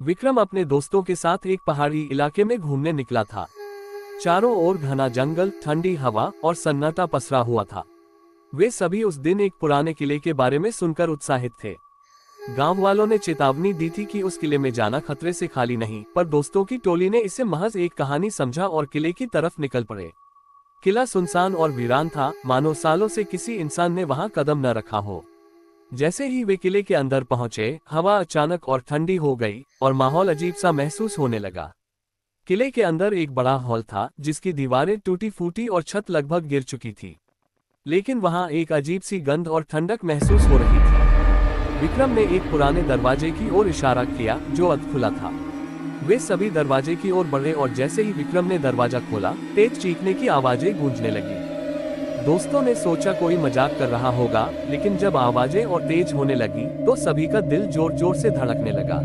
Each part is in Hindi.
विक्रम अपने दोस्तों के साथ एक पहाड़ी इलाके में घूमने निकला था। चारों ओर घना जंगल, ठंडी हवा और सन्नाटा पसरा हुआ था। वे सभी उस दिन एक पुराने किले के बारे में सुनकर उत्साहित थे। गांव वालों ने चेतावनी दी थी कि उस किले में जाना खतरे से खाली नहीं, पर दोस्तों की टोली ने इसे महज एक कहानी समझा और किले की तरफ निकल पड़े। किला सुनसान और वीरान था, मानो सालों से किसी इंसान ने वहां कदम न रखा हो। जैसे ही वे किले के अंदर पहुंचे, हवा अचानक और ठंडी हो गई और माहौल अजीब सा महसूस होने लगा। किले के अंदर एक बड़ा हॉल था जिसकी दीवारें टूटी फूटी और छत लगभग गिर चुकी थी, लेकिन वहां एक अजीब सी गंध और ठंडक महसूस हो रही थी। विक्रम ने एक पुराने दरवाजे की ओर इशारा किया जो अध खुला था। वे सभी दरवाजे की ओर बढ़े और जैसे ही विक्रम ने दरवाजा खोला, तेज चीखने की आवाजें गूंजने लगी। दोस्तों ने सोचा कोई मजाक कर रहा होगा, लेकिन जब आवाजें और तेज होने लगी तो सभी का दिल जोर जोर से धड़कने लगा।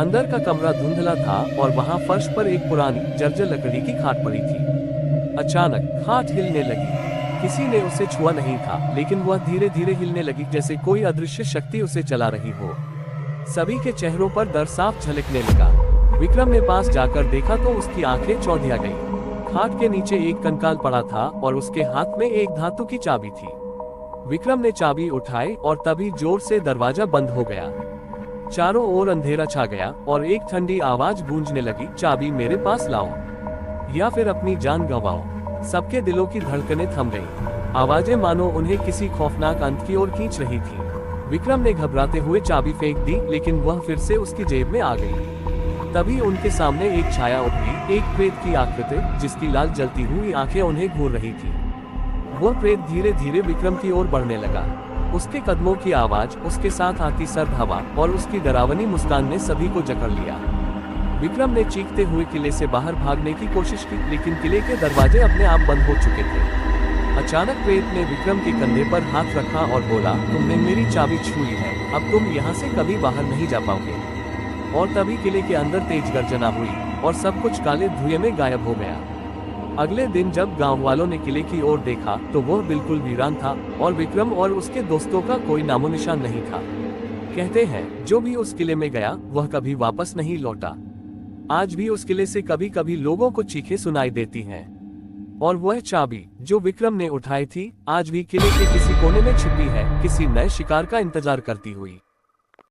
अंदर का कमरा धुंधला था और वहां फर्श पर एक पुरानी जर्जर लकड़ी की खाट पड़ी थी। अचानक खाट हिलने लगी। किसी ने उसे छुआ नहीं था, लेकिन वह धीरे धीरे हिलने लगी जैसे कोई अदृश्य शक्ति उसे चला रही हो। सभी के चेहरों पर डर साफ झलकने लगा। विक्रम ने पास जाकर देखा तो उसकी आंखें चौंधिया गईं। खाट के नीचे एक कंकाल पड़ा था और उसके हाथ में एक धातु की चाबी थी। विक्रम ने चाबी उठाई और तभी जोर से दरवाजा बंद हो गया। चारों ओर अंधेरा छा गया और एक ठंडी आवाज गूंजने लगी, चाबी मेरे पास लाओ या फिर अपनी जान गंवाओ। सबके दिलों की धड़कनें थम गईं। आवाजें मानो उन्हें किसी खौफनाक अंत की ओर खींच रही थी। विक्रम ने घबराते हुए चाबी फेंक दी, लेकिन वह फिर से उसकी जेब में आ गई। तभी उनके सामने एक छाया उभरी, एक प्रेत की आकृति जिसकी लाल जलती हुई आंखें उन्हें घूर रही थी। वह प्रेत धीरे धीरे विक्रम की ओर बढ़ने लगा। उसके कदमों की आवाज, उसके साथ आती सर्द हवा और उसकी डरावनी मुस्कान ने सभी को जकड़ लिया। विक्रम ने चीखते हुए किले से बाहर भागने की कोशिश की, लेकिन किले के दरवाजे अपने आप बंद हो चुके थे। अचानक प्रेत ने विक्रम के कंधे पर हाथ रखा और बोला, तुमने मेरी चाबी छुई है, अब तुम यहाँ से कभी बाहर नहीं जा पाओगे। और तभी किले के अंदर तेज गर्जना हुई और सब कुछ काले धुएं में गायब हो गया। अगले दिन जब गांव वालों ने किले की ओर देखा तो वह बिल्कुल वीरान था और विक्रम और उसके दोस्तों का कोई नामोनिशान नहीं था। कहते हैं, जो भी उस किले में गया वह कभी वापस नहीं लौटा। आज भी उस किले से कभी कभी लोगों को चीखें सुनाई देती हैं। और वह चाबी जो विक्रम ने उठाई थी, आज भी किले के किसी कोने में छिपी है, किसी नए शिकार का इंतजार करती हुई।